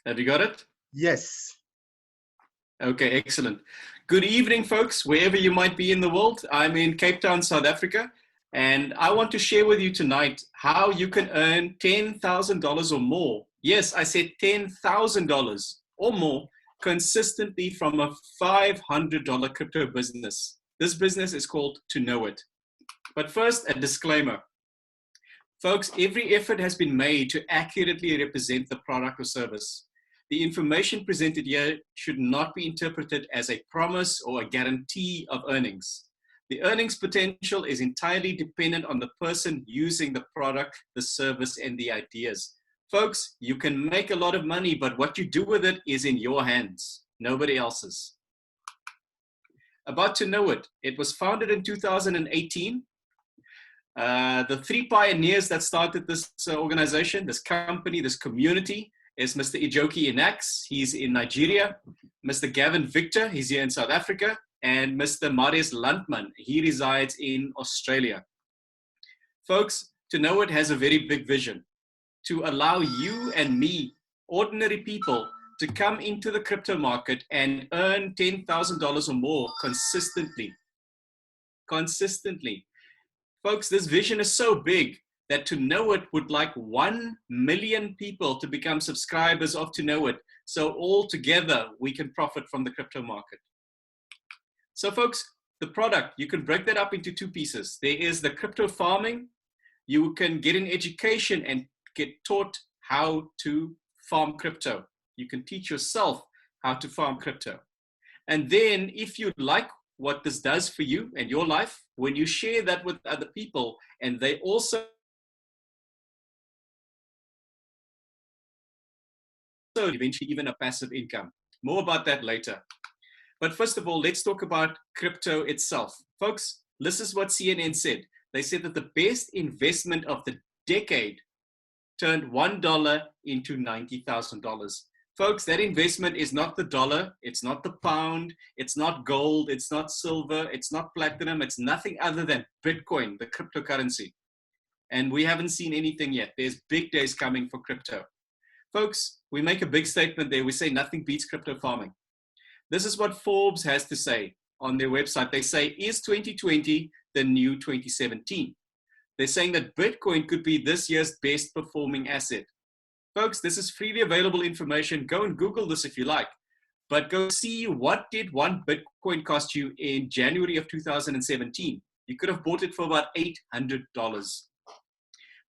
Have you got it? Yes. Okay, excellent. Good evening, folks, wherever you might be in the world. I'm in Cape Town, South Africa, and I want to share with you tonight how you can earn $10,000 or more. Yes, I said $10,000 or more consistently from a $500 crypto business. This business is called Tonoit. But first, a disclaimer. Folks, every effort has been made to accurately represent the product or service. The information presented here should not be interpreted as a promise or a guarantee of earnings. The earnings potential is entirely dependent on the person using the product, the service, and the ideas. Folks, you can make a lot of money, but what you do with it is in your hands, nobody else's. About Tonoit, it was founded in 2018. The three pioneers that started this organization, this company, this community, is Mr. Ijoki Inax, he's in Nigeria, Mr. Gavin Victor, he's here in South Africa, and Mr. Marius Landman, he resides in Australia. Folks, Tonoit has a very big vision to allow you and me, ordinary people, to come into the crypto market and earn $10,000 or more consistently. Consistently. Folks, this vision is so big that Tonoit would like 1 million people to become subscribers of Tonoit. So all together, we can profit from the crypto market. So folks, the product, you can break that up into two pieces. There is the crypto farming. You can get an education and get taught how to farm crypto. You can teach yourself how to farm crypto. And then if you like what this does for you and your life, when you share that with other people and they also eventually even a passive income. More about that later. But first of all, let's talk about crypto itself. Folks, this is what CNN said. They said that the best investment of the decade turned $1 into $90,000. Folks, that investment is not the dollar, it's not the pound, it's not gold, it's not silver, it's not platinum, it's nothing other than Bitcoin, the cryptocurrency. And we haven't seen anything yet. There's big days coming for crypto. Folks, we make a big statement there. We say nothing beats crypto farming. This is what Forbes has to say on their website. They say, is 2020 the new 2017? They're saying that Bitcoin could be this year's best performing asset. Folks, this is freely available information. Go and Google this if you like. But go see what did one Bitcoin cost you in January of 2017. You could have bought it for about $800.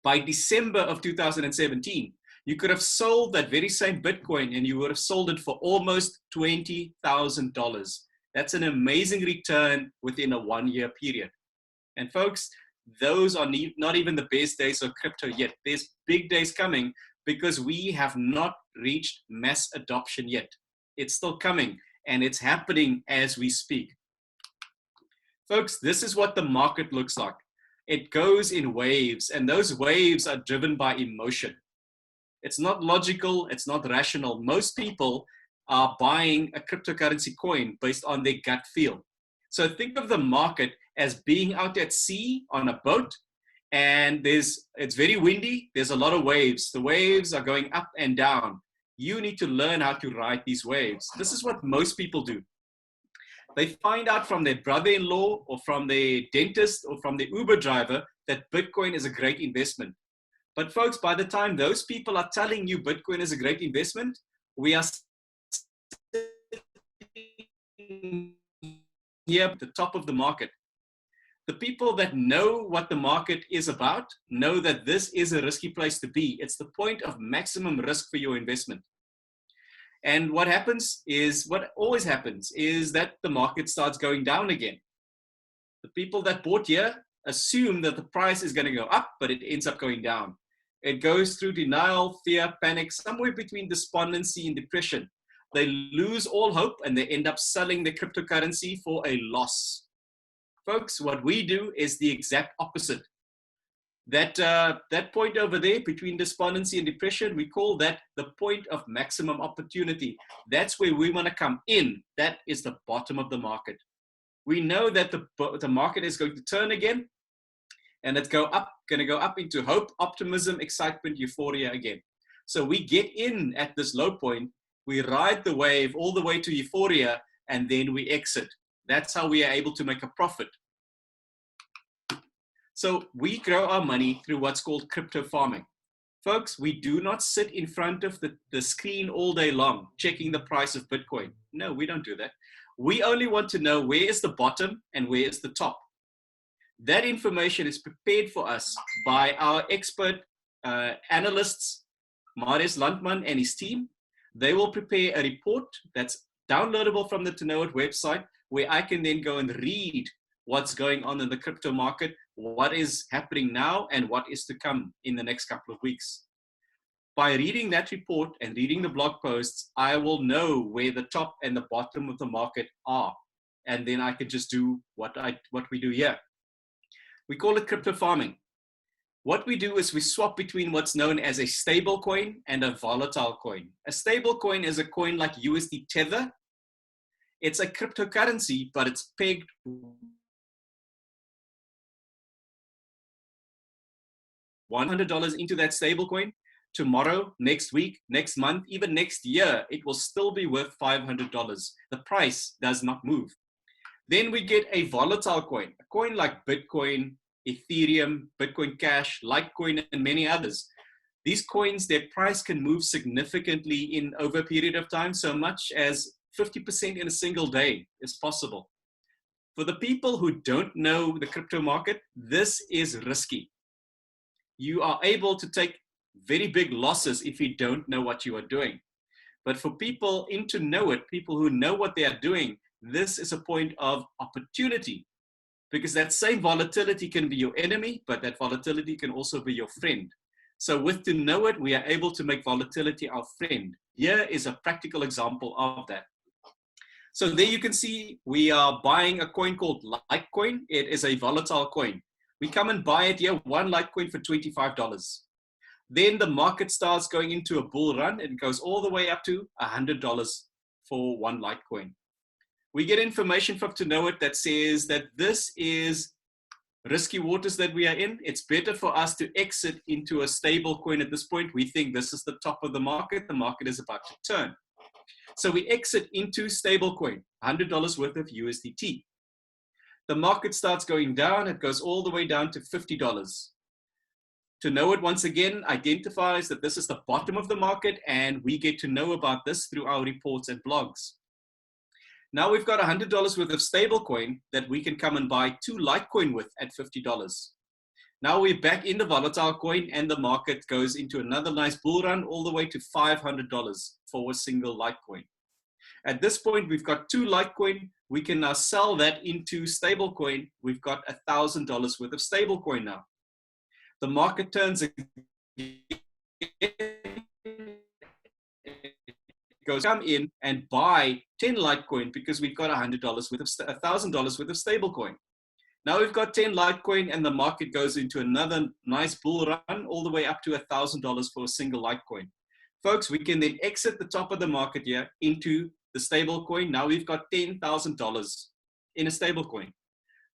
By December of 2017, you could have sold that very same Bitcoin and you would have sold it for almost $20,000. That's an amazing return within a 1-year period. And folks, those are not even the best days of crypto yet. There's big days coming because we have not reached mass adoption yet. It's still coming and it's happening as we speak. Folks, this is what the market looks like. It goes in waves and those waves are driven by emotion. It's not logical, it's not rational. Most people are buying a cryptocurrency coin based on their gut feel. So think of the market as being out at sea on a boat and it's very windy, there's a lot of waves. The waves are going up and down. You need to learn how to ride these waves. This is what most people do. They find out from their brother-in-law or from their dentist or from the Uber driver that Bitcoin is a great investment. But folks, by the time those people are telling you Bitcoin is a great investment, we are here at the top of the market. The people that know what the market is about know that this is a risky place to be. It's the point of maximum risk for your investment. And what always happens is that the market starts going down again. The people that bought here assume that the price is going to go up, but it ends up going down. It goes through denial, fear, panic, somewhere between despondency and depression. They lose all hope and they end up selling the cryptocurrency for a loss. Folks, what we do is the exact opposite. That point over there between despondency and depression, we call that the point of maximum opportunity. That's where we want to come in. That is the bottom of the market. We know that the market is going to turn again, and it's going to go up into hope, optimism, excitement, euphoria again. So we get in at this low point, we ride the wave all the way to euphoria, and then we exit. That's how we are able to make a profit. So we grow our money through what's called crypto farming. Folks, we do not sit in front of the screen all day long checking the price of Bitcoin. No, we don't do that. We only want to know where is the bottom and where is the top. That information is prepared for us by our expert analysts, Marius Landman and his team. They will prepare a report that's downloadable from the Tonoit website, where I can then go and read what's going on in the crypto market, what is happening now, and what is to come in the next couple of weeks. By reading that report and reading the blog posts, I will know where the top and the bottom of the market are. And then I can just do what we do here. We call it crypto farming. What we do is we swap between what's known as a stable coin and a volatile coin. A stable coin is a coin like USD Tether. It's a cryptocurrency, but it's pegged $100 into that stable coin. Tomorrow, next week, next month, even next year, it will still be worth $500. The price does not move. Then we get a volatile coin, a coin like Bitcoin, Ethereum, Bitcoin Cash, Litecoin, and many others. These coins, their price can move significantly over a period of time, so much as 50% in a single day is possible. For the people who don't know the crypto market, this is risky. You are able to take very big losses if you don't know what you are doing. But for people to know it, people who know what they are doing, this is a point of opportunity, because that same volatility can be your enemy, but that volatility can also be your friend. So with Tonoit, we are able to make volatility our friend. Here is a practical example of that. So there you can see we are buying a coin called Litecoin. It is a volatile coin. We come and buy it here, one Litecoin for $25. Then the market starts going into a bull run. It goes all the way up to $100 for one Litecoin. We get information from Tonoit that says that this is risky waters that we are in. It's better for us to exit into a stable coin at this point. We think this is the top of the market. The market is about to turn. So we exit into stable coin, $100 worth of USDT. The market starts going down. It goes all the way down to $50. Tonoit once again identifies that this is the bottom of the market, and we get to know about this through our reports and blogs. Now we've got $100 worth of stablecoin that we can come and buy 2 Litecoin with at $50. Now we're back in the volatile coin, and the market goes into another nice bull run all the way to $500 for a single Litecoin. At this point, we've got 2 Litecoin. We can now sell that into stablecoin. We've got $1,000 worth of stablecoin now. The market turns again. Goes come in and buy 10 Litecoin because we've got $100 worth of $1,000 worth of stablecoin. Now we've got 10 Litecoin, and the market goes into another nice bull run all the way up to $1,000 for a single Litecoin. Folks, we can then exit the top of the market here into the stablecoin. Now we've got $10,000 in a stablecoin.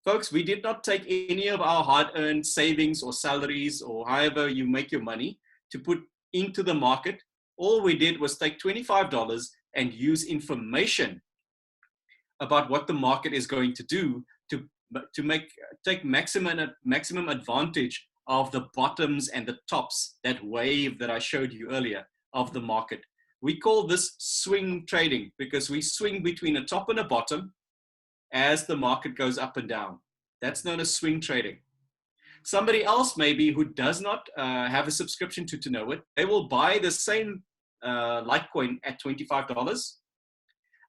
Folks, we did not take any of our hard-earned savings or salaries or however you make your money to put into the market. All we did was take $25 and use information about what the market is going to do to take maximum advantage of the bottoms and the tops, that wave that I showed you earlier of the market. We call this swing trading because we swing between a top and a bottom as the market goes up and down. That's known as swing trading. Somebody else maybe who does not have a subscription to Tonoit, they will buy the same Litecoin at $25.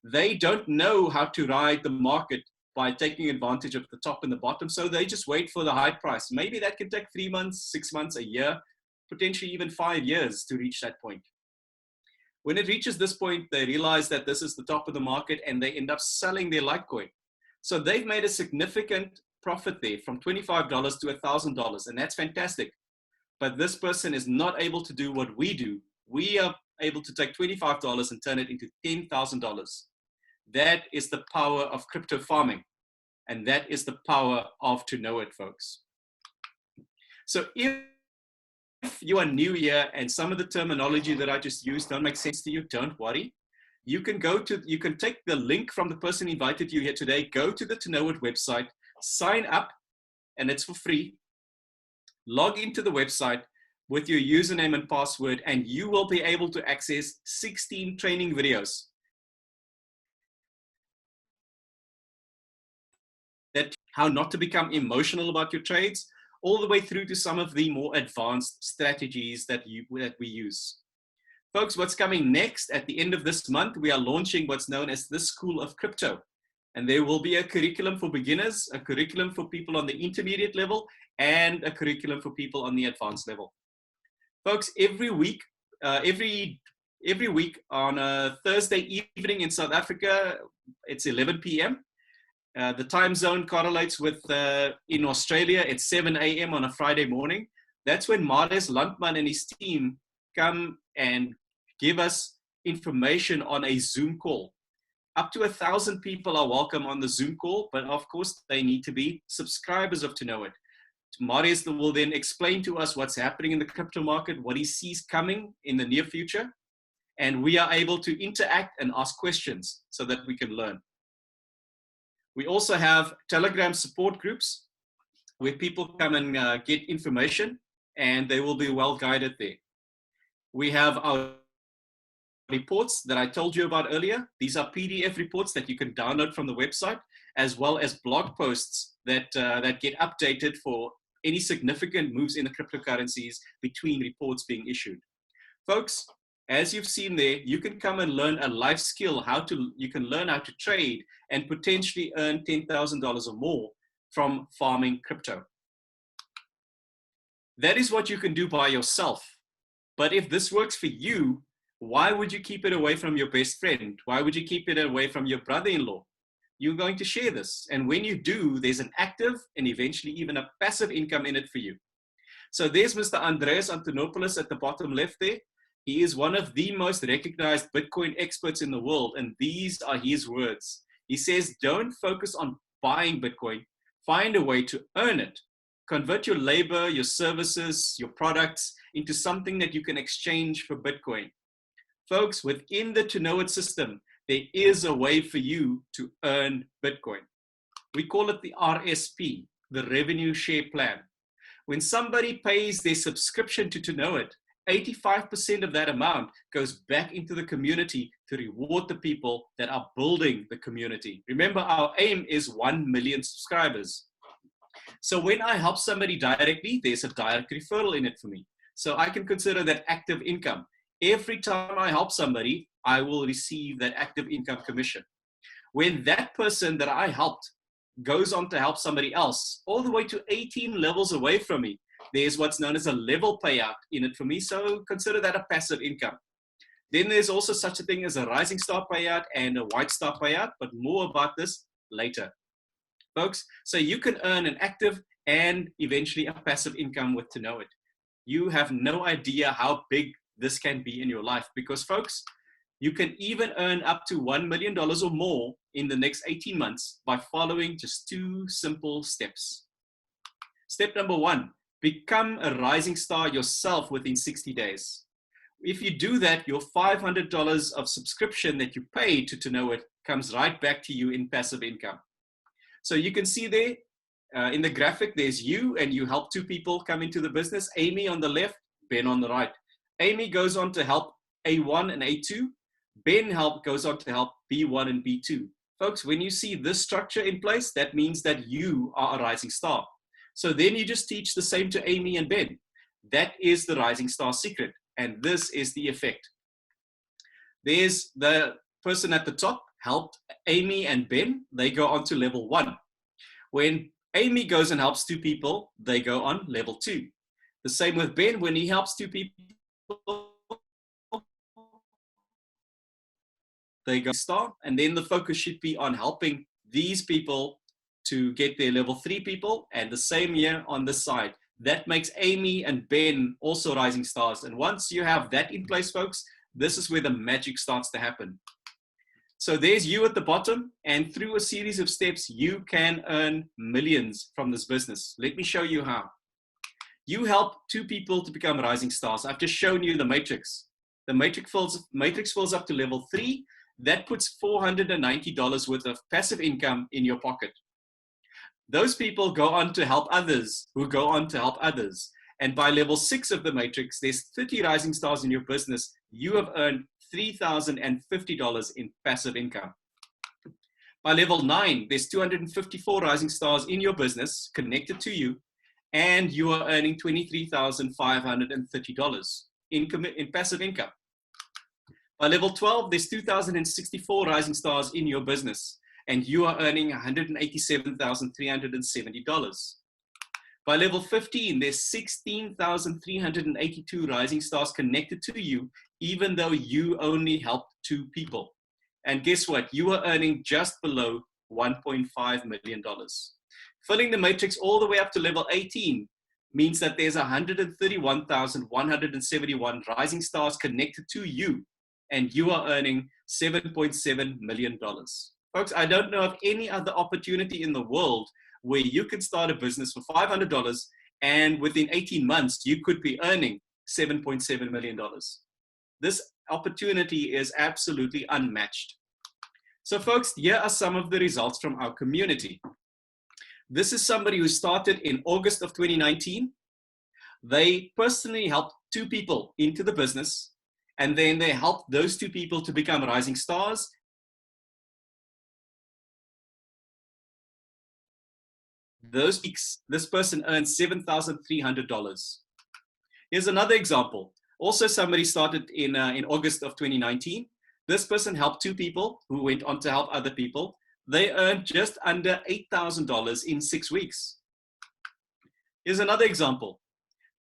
They don't know how to ride the market by taking advantage of the top and the bottom, so they just wait for the high price. Maybe that can take 3 months, 6 months, a year, potentially even 5 years to reach that point. When it reaches this point, they realize that this is the top of the market, and they end up selling their Litecoin. So they've made a significant profit there from $25 to $1,000, and that's fantastic. But this person is not able to do what we do. We are able to take $25 and turn it into $10,000. That is the power of crypto farming, and that is the power of Tonoit, folks. So if you are new here and some of the terminology that I just used don't make sense to you, don't worry. You can take the link from the person who invited you here today, go to the Tonoit website, sign up, and it's for free. Log into the website with your username and password, and you will be able to access 16 training videos that how not to become emotional about your trades, all the way through to some of the more advanced strategies that we use. Folks, what's coming next? At the end of this month, we are launching what's known as the School of Crypto. And there will be a curriculum for beginners, a curriculum for people on the intermediate level, and a curriculum for people on the advanced level. Folks, every week on a Thursday evening in South Africa, it's 11 p.m. The time zone correlates with, in Australia, it's 7 a.m. on a Friday morning. That's when Marius Landman and his team come and give us information on a Zoom call. Up to 1,000 people are welcome on the Zoom call, but of course they need to be subscribers of Tonoit. Marius will then explain to us what's happening in the crypto market, what he sees coming in the near future, and we are able to interact and ask questions so that we can learn. We also have Telegram support groups where people come and get information, and they will be well guided there. We have our reports that I told you about earlier. These are PDF reports that you can download from the website, as well as blog posts that get updated for any significant moves in the cryptocurrencies between reports being issued. Folks, as you've seen there, you can come and learn a life skill, you can learn how to trade and potentially earn $10,000 or more from farming crypto. That is what you can do by yourself. But if this works for you, why would you keep it away from your best friend? Why would you keep it away from your brother-in-law? You're going to share this. And when you do, there's an active and eventually even a passive income in it for you. So there's Mr. Andreas Antonopoulos at the bottom left there. He is one of the most recognized Bitcoin experts in the world. And these are his words. He says, don't focus on buying Bitcoin. Find a way to earn it. Convert your labor, your services, your products into something that you can exchange for Bitcoin. Folks, within the Tonoit system, there is a way for you to earn Bitcoin. We call it the RSP, the revenue share plan. When somebody pays their subscription to Tonoit, 85% of that amount goes back into the community to reward the people that are building the community. Remember, our aim is 1 million subscribers. So when I help somebody directly, there's a direct referral in it for me. So I can consider that active income. Every time I help somebody, I will receive that active income commission. When that person that I helped goes on to help somebody else, all the way to 18 levels away from me, there's what's known as a level payout in it for me. So consider that a passive income. Then there's also such a thing as a rising star payout and a white star payout, but more about this later. Folks, so you can earn an active and eventually a passive income with Tonoit. You have no idea how big this can be in your life, because folks, you can even earn up to $1 million or more in the next 18 months by following just 2 simple steps. Step number 1, become a rising star yourself within 60 days. If you do that, your $500 of subscription that you pay to Tonoit comes right back to you in passive income. So you can see there in the graphic, there's you, and you help 2 people come into the business, Amy on the left, Ben on the right. Amy goes on to help A1 and A2. Ben goes on to help B1 and B2. Folks, when you see this structure in place, that means that you are a rising star. So then you just teach the same to Amy and Ben. That is the rising star secret. And this is the effect. There's the person at the top helped Amy and Ben. They go on to level 1. When Amy goes and helps 2 people, they go on level 2. The same with Ben. When he helps 2 people, they go star, and then the focus should be on helping these people to get their level 3 people, and the same here on this side. That makes Amy and Ben also rising stars. And once you have that in place, folks, this is where the magic starts to happen. So there's you at the bottom, and through a series of steps, you can earn millions from this business. Let me show you how. You help 2 people to become rising stars. I've just shown you the matrix. The matrix fills up to level 3. That puts $490 worth of passive income in your pocket. Those people go on to help others who go on to help others. And by level 6 of the matrix, there's 30 rising stars in your business. You have earned $3,050 in passive income. By level 9, there's 254 rising stars in your business connected to you, and you are earning $23,530 in passive income. By level 12, there's 2,064 rising stars in your business, and you are earning $187,370. By level 15, there's 16,382 rising stars connected to you, even though you only helped 2 people. And guess what? You are earning just below $1.5 million. Filling the matrix all the way up to level 18 means that there's 131,171 rising stars connected to you, and you are earning $7.7 million. Folks, I don't know of any other opportunity in the world where you could start a business for $500 and within 18 months, you could be earning $7.7 million. This opportunity is absolutely unmatched. So folks, here are some of the results from our community. This is somebody who started in August of 2019. They personally helped 2 people into the business, and then they helped those 2 people to become rising stars. Those weeks, this person earned $7,300. Here's another example. Also, somebody started in August of 2019. This person helped 2 people who went on to help other people. They earned just under $8,000 in 6 weeks. Here's another example.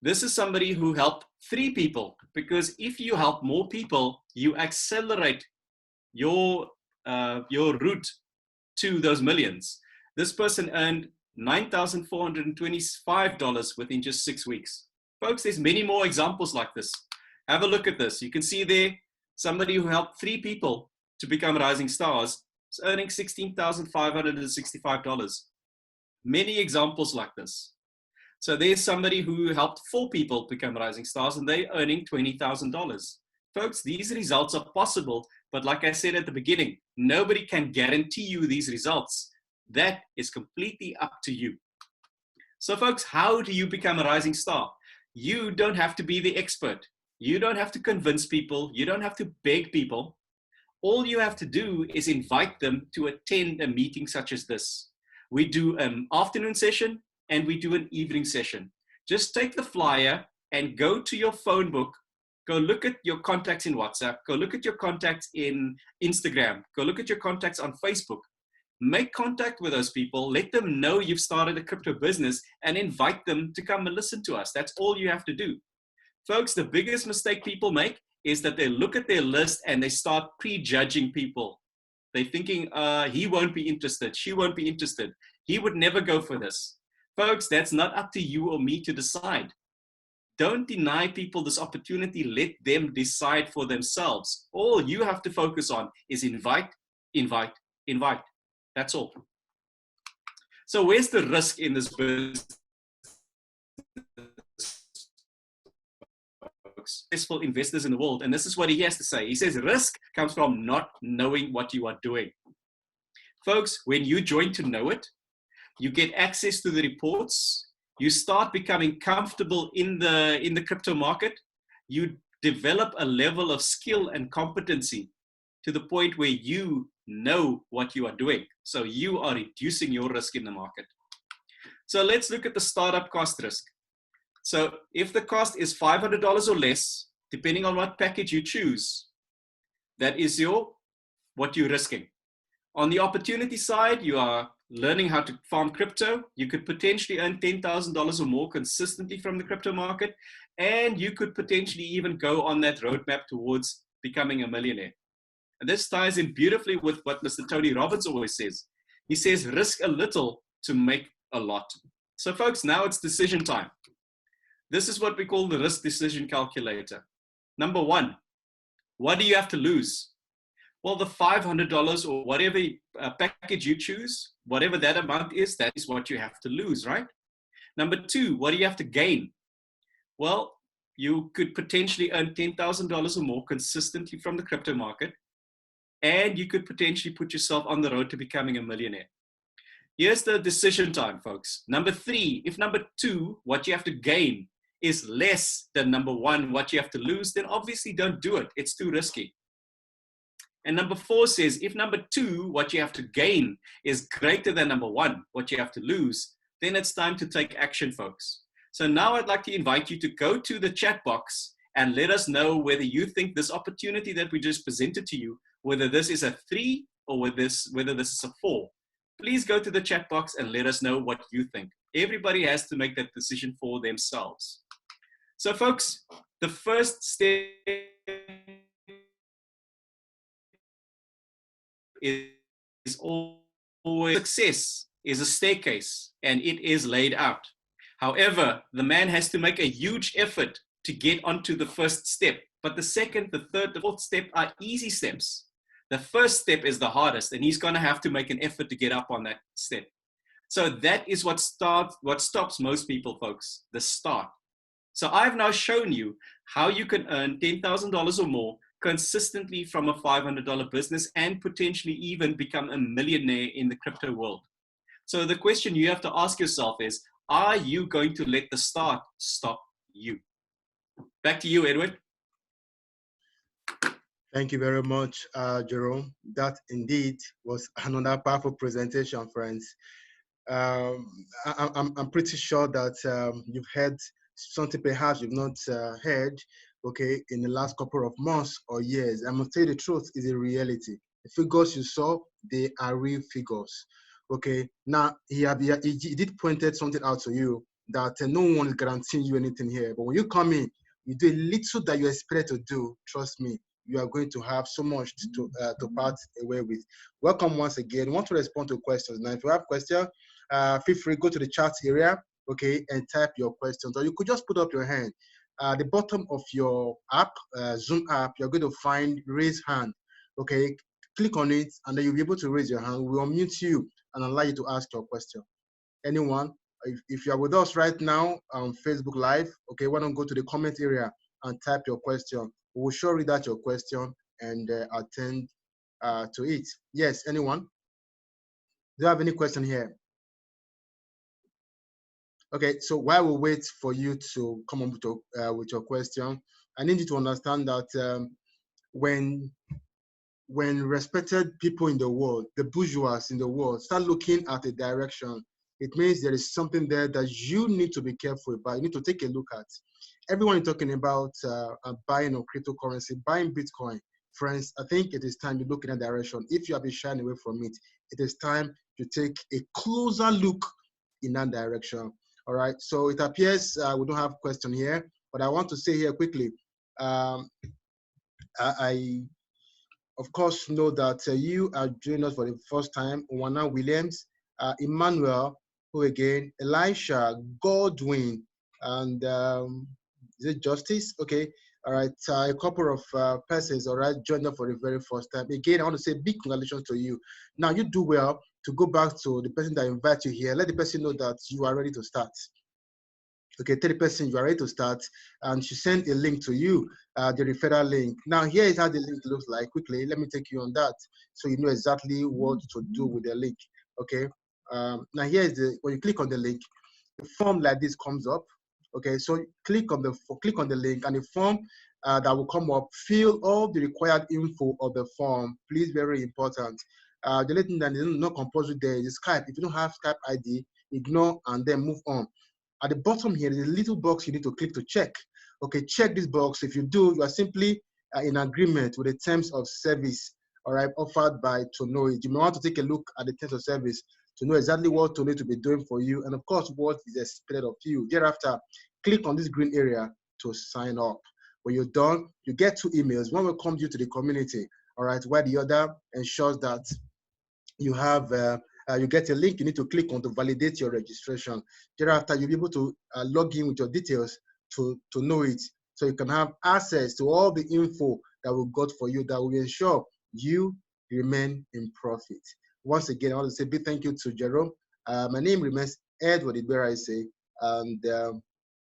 This is somebody who helped 3 people, because if you help more people, you accelerate your route to those millions. This person earned $9,425 within just 6 weeks. Folks, there's many more examples like this. Have a look at this. You can see there, somebody who helped 3 people to become rising stars is earning $16,565. Many examples like this. So there's somebody who helped 4 people become rising stars, and they're earning $20,000. Folks, these results are possible, but like I said at the beginning, nobody can guarantee you these results. That is completely up to you. So folks, how do you become a rising star? You don't have to be the expert. You don't have to convince people. You don't have to beg people. All you have to do is invite them to attend a meeting such as this. We do an afternoon session and we do an evening session. Just take the flyer and go to your phone book. Go look at your contacts in WhatsApp. Go look at your contacts in Instagram. Go look at your contacts on Facebook. Make contact with those people. Let them know you've started a crypto business and invite them to come and listen to us. That's all you have to do. Folks, the biggest mistake people make is that they look at their list and they start prejudging people. They're thinking, he won't be interested. She won't be interested. He would never go for this. Folks, that's not up to you or me to decide. Don't deny people this opportunity. Let them decide for themselves. All you have to focus on is invite, invite, invite. That's all. So where's the risk in this business? Successful investors in the world, and this is what he has to say. He says risk comes from not knowing what you are doing. Folks, when you join Tonoit, you get access to the reports. You start becoming comfortable in the crypto market. You develop a level of skill and competency to the point where you know what you are doing. So you are reducing your risk in the market. So let's look at the startup cost risk. So if the cost is $500 or less, depending on what package you choose, that is what you're risking. On the opportunity side, you are learning how to farm crypto. You could potentially earn $10,000 or more consistently from the crypto market, and you could potentially even go on that roadmap towards becoming a millionaire. And this ties in beautifully with what Mr. Tony Robbins always says. He says, risk a little to make a lot. So folks, now it's decision time. This is what we call the risk decision calculator. Number 1, what do you have to lose? Well, the $500 or whatever package you choose, whatever that amount is, that is what you have to lose, right? Number 2, what do you have to gain? Well, you could potentially earn $10,000 or more consistently from the crypto market, and you could potentially put yourself on the road to becoming a millionaire. Here's the decision time, folks. Number 3, if number 2, what you have to gain, is less than number 1, what you have to lose, then obviously don't do it. It's too risky. And number 4 says, if number 2, what you have to gain, is greater than number 1, what you have to lose, then it's time to take action, folks. So now I'd like to invite you to go to the chat box and let us know whether you think this opportunity that we just presented to you, whether this is a 3 or whether this is a 4. Please go to the chat box and let us know what you think. Everybody has to make that decision for themselves. So folks, the first step is always success is a staircase and it is laid out. However, the man has to make a huge effort to get onto the first step. But the second, the third, the fourth step are easy steps. The first step is the hardest, and he's going to have to make an effort to get up on that step. So that is what stops most people, folks, the start. So I've now shown you how you can earn $10,000 or more consistently from a $500 business and potentially even become a millionaire in the crypto world. So the question you have to ask yourself is, are you going to let the start stop you? Back to you, Edward. Thank you very much, Jerome. That indeed was another powerful presentation, friends. I'm pretty sure that you've heard something perhaps you've not heard, okay, in the last couple of months or years. I must tell you the truth is a reality. The figures you saw, they are real figures. Okay, now he did pointed something out to you that no one is guaranteeing you anything here. But when you come in, you do a little that you expect to do. Trust me, you are going to have so much to part away with. Welcome once again. I want to respond to questions. Now, if you have questions, feel free, go to the chat area, okay, and type your questions. Or you could just put up your hand. At the bottom of your app, Zoom app, you're going to find raise hand, okay? Click on it, and then you'll be able to raise your hand. We'll unmute you and allow you to ask your question. Anyone, if you are with us right now on Facebook Live, okay, why don't go to the comment area and type your question. We will sure read out your question and attend to it. Yes, anyone? Do you have any question here? Okay, so while we wait for you to come up with your question, I need you to understand that when respected people in the world, the bourgeois in the world, start looking at a direction, it means there is something there that you need to be careful about. You need to take a look at. Everyone is talking about buying of cryptocurrency, buying Bitcoin. Friends, I think it is time you look in that direction. If you have been shying away from it, it is time to take a closer look in that direction. All right, so it appears we don't have a question here, but I want to say here quickly, I of course know that you are joining us for the first time. Wana Williams, Emmanuel, who again, Elisha, Godwin, and is it Justice? Okay, all right, a couple of persons, all right, joined us for the very first time. Again, I want to say big congratulations to you. Now, you do well to go back to the person that invited you here. Let the person know that you are ready to start. Okay, tell the person you are ready to start, and she sent a link to you, the referral link. Now, here is how the link looks like. Quickly, let me take you on that so you know exactly what to do with the link. Okay, now here is when you click on the link, the form like this comes up. Okay, so click on the link, and the form that will come up, fill all the required info of the form. Please, very important. The only thing that is not compulsory there is Skype. If you don't have Skype ID, ignore and then move on. At the bottom here, there's a little box you need to click to check. Okay, check this box. If you do, you are simply in agreement with the terms of service, all right, offered by Tonoit. You may want to take a look at the terms of service to know exactly what Tonoit will be doing for you, and of course, what is expected of you. Thereafter, click on this green area to sign up. When you're done, you get 2 emails. One will come due to the community, all right, while the other ensures that you have you get a link you need to click on to validate your registration. Thereafter, you'll be able to log in with your details to know it, so you can have access to all the info that we got for you that will ensure you remain in profit. Once again, I want to say a big thank you to Jerome. My name remains Edward Ibera, and